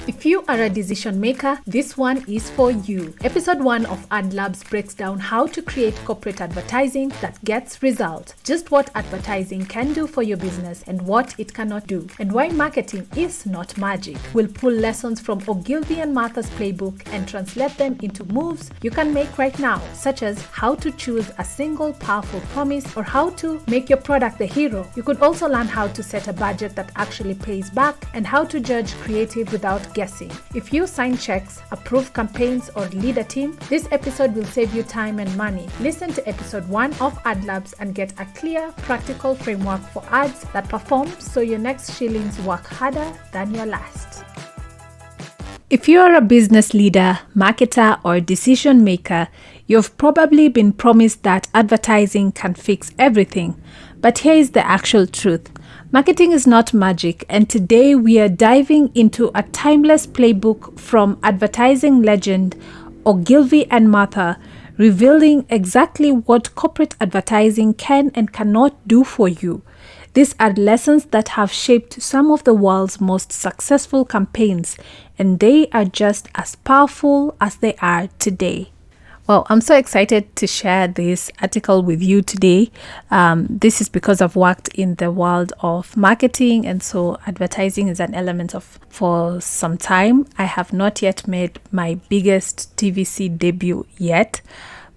If you are a decision maker, this one is for you. Episode 1 of ADLAB breaks down how to create corporate advertising that gets results, just what advertising can do for your business and what it cannot do, and why marketing is not magic. We'll pull lessons from Ogilvy and Martha's playbook and translate them into moves you can make right now, such as how to choose a single powerful promise or how to make your product the hero. You could also learn how to set a budget that actually pays back and how to judge creative without guessing. If you sign checks, approve campaigns, or lead a team, this episode will save you time and money. Listen to episode 1 of ADLAB and get a clear, practical framework for ads that perform so your next shillings work harder than your last. If you are a business leader, marketer, or decision maker, you've probably been promised that advertising can fix everything. But here is the actual truth. Marketing is not magic, and today we are diving into a timeless playbook from advertising legend Ogilvy and Martha, revealing exactly what corporate advertising can and cannot do for you. These are lessons that have shaped some of the world's most successful campaigns, and they are just as powerful as they are today. Well, I'm so excited to share this article with you today. This is because I've worked in the world of marketing, and so advertising is an element of for some time. I have not yet made my biggest TVC debut yet,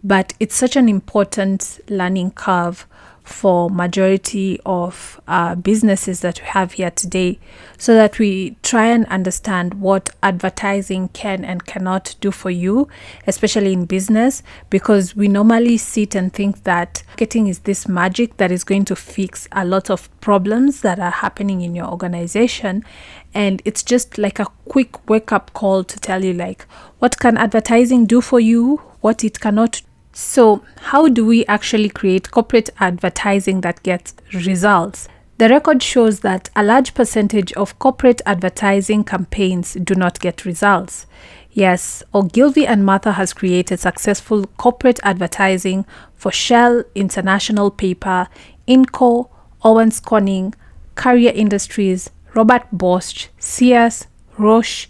but it's such an important learning curve for majority of businesses that we have here today, so that we try and understand what advertising can and cannot do for you, especially in business, because we normally sit and think that marketing is this magic that is going to fix a lot of problems that are happening in your organization. And it's just like a quick wake-up call to tell you, like, what can advertising do for you, what it cannot. So how do we actually create corporate advertising that gets results? The record shows that a large percentage of corporate advertising campaigns do not get results. Yes, Ogilvy and Martha has created successful corporate advertising for Shell International Paper, Inco, Owens Corning, Carrier Industries, Robert Bosch, Sears, Roche,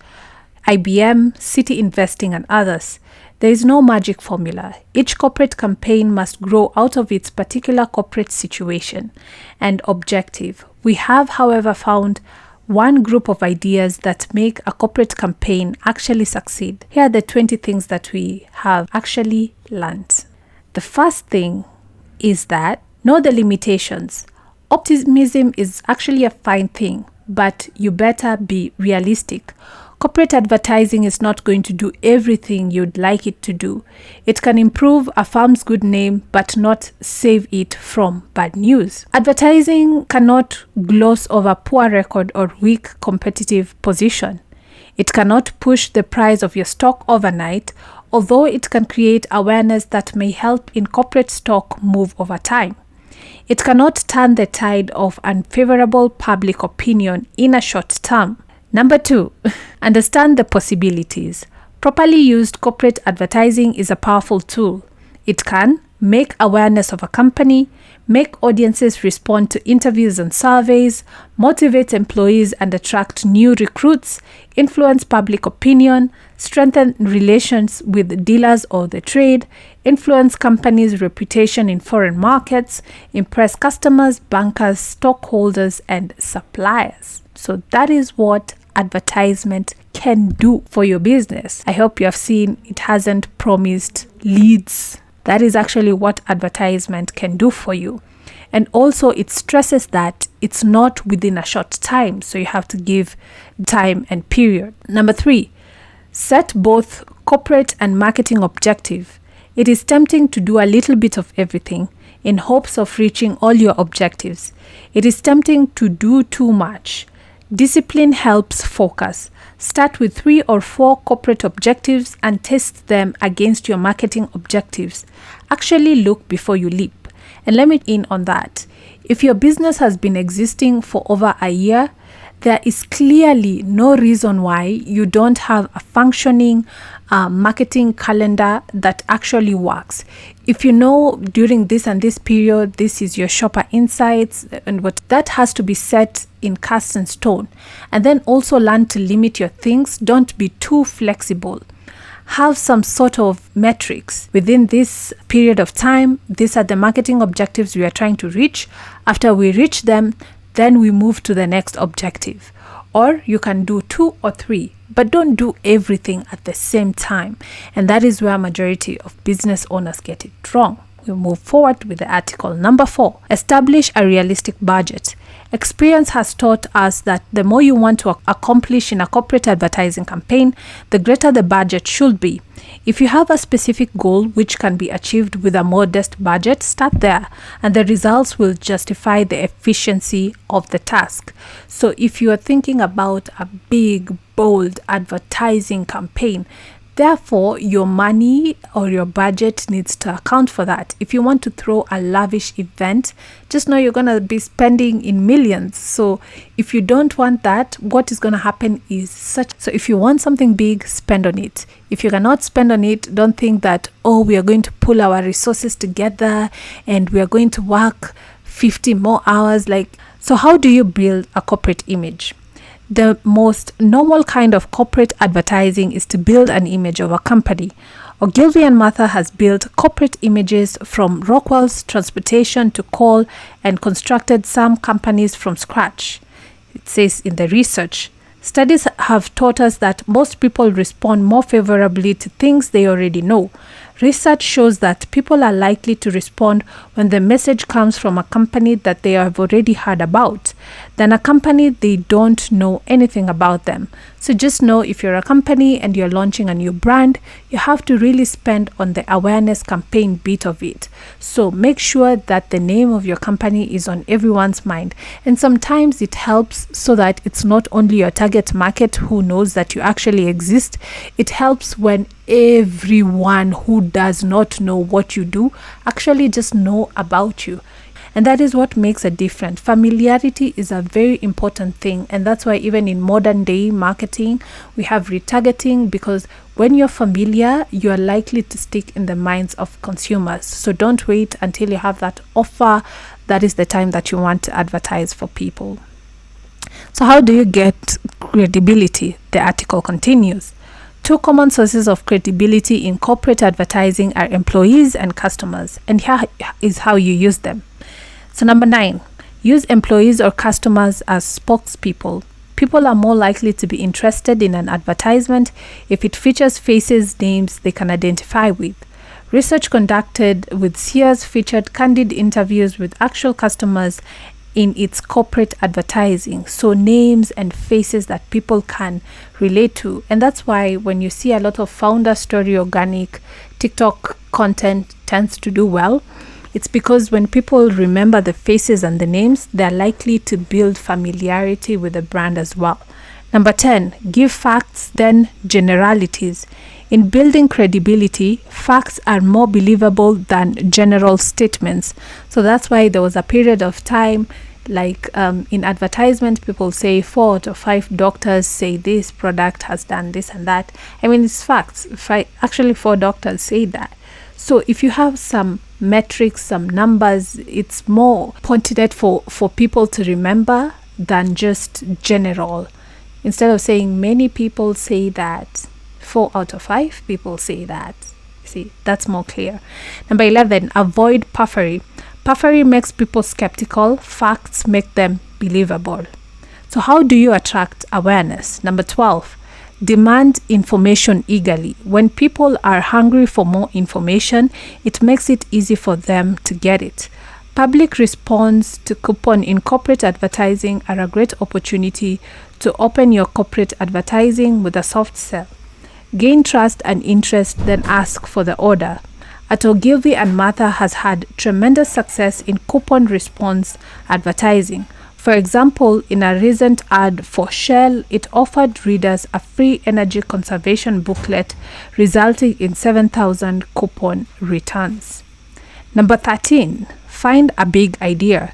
IBM, City Investing, and others. There is no magic formula. Each corporate campaign must grow out of its particular corporate situation and objective. We have, however, found one group of ideas that make a corporate campaign actually succeed. Here are the 20 things that we have actually learned. The first thing is that know the limitations. Optimism is actually a fine thing, but you better be realistic. Corporate advertising is not going to do everything you'd like it to do. It can improve a firm's good name, but not save it from bad news. Advertising cannot gloss over poor record or weak competitive position. It cannot push the price of your stock overnight, although it can create awareness that may help in corporate stock move over time. It cannot turn the tide of unfavorable public opinion in a short term. Number 2, understand the possibilities. Properly used corporate advertising is a powerful tool. It can make awareness of a company, make audiences respond to interviews and surveys, motivate employees and attract new recruits, influence public opinion, strengthen relations with dealers or the trade, influence companies' reputation in foreign markets, impress customers, bankers, stockholders, and suppliers. So that is what advertisement can do for your business. I hope you have seen it hasn't promised leads. That is actually what advertisement can do for you. And also it stresses that it's not within a short time, so you have to give time and period. Number 3, set both corporate and marketing objective. It is tempting to do a little bit of everything in hopes of reaching all your objectives. It is tempting to do too much. Discipline helps focus. Start with 3 or 4 corporate objectives and test them against your marketing objectives. Actually look before you leap. And let me in on that. If your business has been existing for over a year, there is clearly no reason why you don't have a functioning marketing calendar that actually works. If you know during this and this period, this is your shopper insights, and what that has to be set in cast in stone. And then also learn to limit your things. Don't be too flexible. Have some sort of metrics within this period of time. These are the marketing objectives we are trying to reach. After we reach them, then we move to the next objective. Or you can do 2 or 3, but don't do everything at the same time. And that is where majority of business owners get it wrong. We move forward with the article. Number 4, establish a realistic budget. Experience has taught us that the more you want to accomplish in a corporate advertising campaign, the greater the budget should be. If you have a specific goal which can be achieved with a modest budget, start there, and the results will justify the efficiency of the task. So if you are thinking about a big, bold advertising campaign, therefore, your money or your budget needs to account for that. If you want to throw a lavish event, just know you're going to be spending in millions. So if you don't want that, what is going to happen is so if you want something big, spend on it. If you cannot spend on it, don't think that, we are going to pull our resources together and we are going to work 50 more hours. So how do you build a corporate image? The most normal kind of corporate advertising is to build an image of a company. Ogilvy and Mather has built corporate images from Rockwell's Transportation to Call and constructed some companies from scratch. It says in the research, studies have taught us that most people respond more favorably to things they already know. Research shows that people are likely to respond when the message comes from a company that they have already heard about than a company they don't know anything about them. So just know, if you're a company and you're launching a new brand, you have to really spend on the awareness campaign bit of it. So make sure that the name of your company is on everyone's mind. And sometimes it helps so that it's not only your target market who knows that you actually exist. It helps when everyone who does not know what you do actually just know about you. And that is what makes a difference. Familiarity is a very important thing. And that's why even in modern day marketing, we have retargeting, because when you're familiar, you are likely to stick in the minds of consumers. So don't wait until you have that offer. That is the time that you want to advertise for people. So how do you get credibility? The article continues. 2 common sources of credibility in corporate advertising are employees and customers. And here is how you use them. So number 9, use employees or customers as spokespeople. People are more likely to be interested in an advertisement if it features faces, names they can identify with. Research conducted with Sears featured candid interviews with actual customers in its corporate advertising. So names and faces that people can relate to. And that's why when you see a lot of founder story organic TikTok content tends to do well, it's because when people remember the faces and the names, they're likely to build familiarity with the brand as well. Number 10, give facts then generalities. In building credibility, facts are more believable than general statements. So that's why there was a period of time, in advertisement, people say 4 to 5 doctors say this product has done this and that. I mean, it's facts. Actually 4 doctors say that. So if you have some metrics, some numbers, it's more pointed for people to remember than just general. Instead of saying many people say that, 4 out of 5 people say that. See, that's more clear. Number 11, avoid puffery. Puffery makes people skeptical. Facts make them believable. So how do you attract awareness? Number 12, demand information eagerly. When people are hungry for more information, it makes it easy for them to get it. Public response to coupon in corporate advertising are a great opportunity to open your corporate advertising with a soft sell. Gain trust and interest, then ask for the order. At Ogilvy and Mather has had tremendous success in coupon response advertising. For example, in a recent ad for Shell, it offered readers a free energy conservation booklet, resulting in 7,000 coupon returns. Number 13, find a big idea.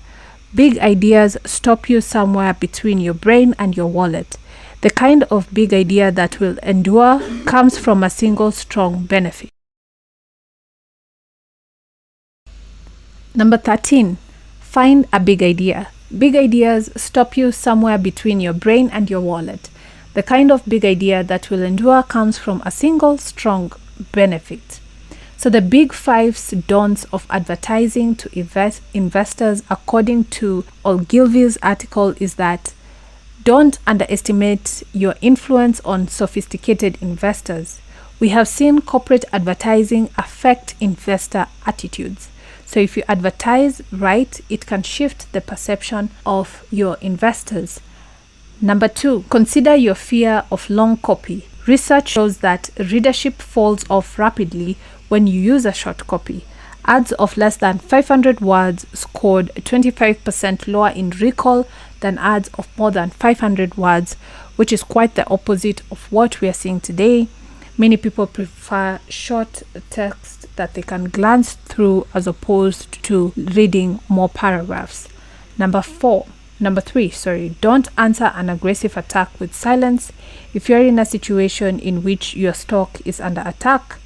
Big ideas stop you somewhere between your brain and your wallet. The kind of big idea that will endure comes from a single strong benefit. Number 13, find a big idea. Big ideas stop you somewhere between your brain and your wallet. The kind of big idea that will endure comes from a single strong benefit. So the big 5 don'ts of advertising to investors, according to OGILVY's article, is that don't underestimate your influence on sophisticated investors. We have seen corporate advertising affect investor attitudes. So if you advertise right, it can shift the perception of your investors. Number 2, consider your fear of long copy. Research shows that readership falls off rapidly when you use a short copy. Ads of less than 500 words scored 25% lower in recall than ads of more than 500 words, which is quite the opposite of what we are seeing today. Many people prefer short text that they can glance through as opposed to reading more paragraphs. Number 3, don't answer an aggressive attack with silence. If you're in a situation in which your stock is under attack,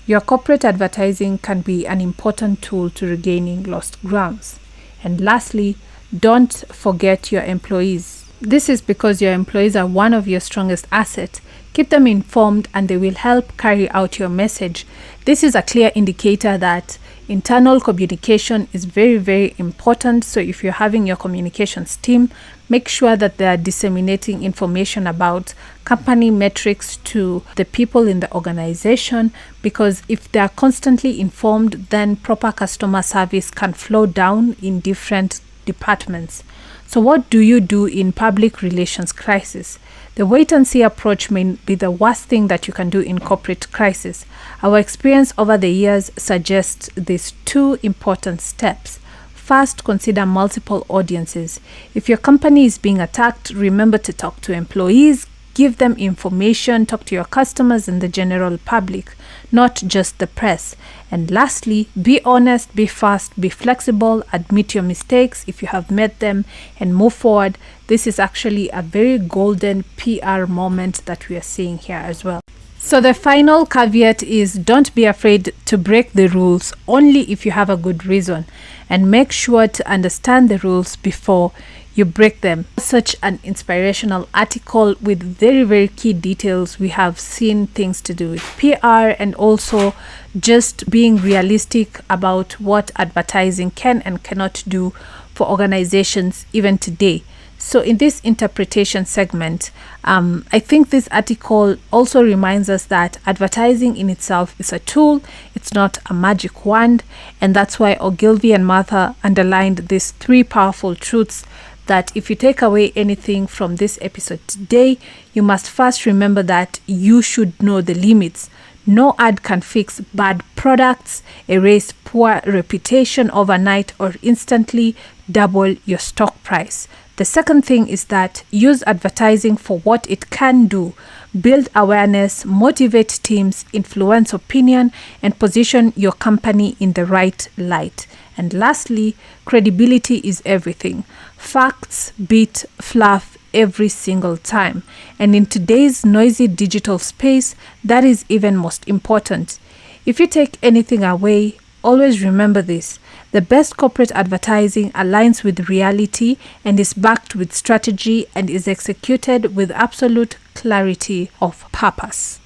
your corporate advertising can be an important tool to regaining lost grounds. And lastly, don't forget your employees. This is because your employees are one of your strongest assets. Keep them informed and they will help carry out your message. This is a clear indicator that internal communication is very, very important. So if you're having your communications team, make sure that they are disseminating information about company metrics to the people in the organization, because if they are constantly informed, then proper customer service can flow down in different departments. So what do you do in public relations crisis? The wait-and-see approach may be the worst thing that you can do in corporate crisis. Our experience over the years suggests these 2 important steps. First, consider multiple audiences. If your company is being attacked, remember to talk to employees, give them information, talk to your customers and the general public, not just the press. And lastly, be honest, be fast, be flexible, admit your mistakes if you have made them, and move forward. This is actually a very golden PR moment that we are seeing here as well. So the final caveat is don't be afraid to break the rules only if you have a good reason, and make sure to understand the rules before you break them. Such an inspirational article with very, very key details. We have seen things to do with PR and also just being realistic about what advertising can and cannot do for organizations even today. So in this interpretation segment, I think this article also reminds us that advertising in itself is a tool. It's not a magic wand. And that's why OGILVY and Martha underlined these 3 powerful truths that if you take away anything from this episode today, you must first remember that you should know the limits. No ad can fix bad products, erase poor reputation overnight, or instantly double your stock price. The second thing is that use advertising for what it can do. Build awareness, motivate teams, influence opinion, and position your company in the right light. And lastly, credibility is everything. Facts beat fluff every single time. And in today's noisy digital space, that is even most important. If you take anything away, always remember this. The best corporate advertising aligns with reality and is backed with strategy and is executed with absolute clarity of purpose.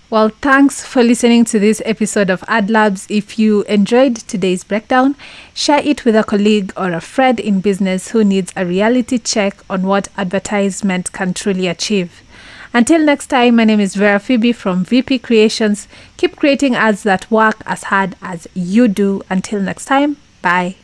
Well, thanks for listening to this episode of ADLABs. If you enjoyed today's breakdown, share it with a colleague or a friend in business who needs a reality check on what advertisement can truly achieve. Until next time, my name is Vera Phoebe from VP Creations. Keep creating ads that work as hard as you do. Until next time, bye.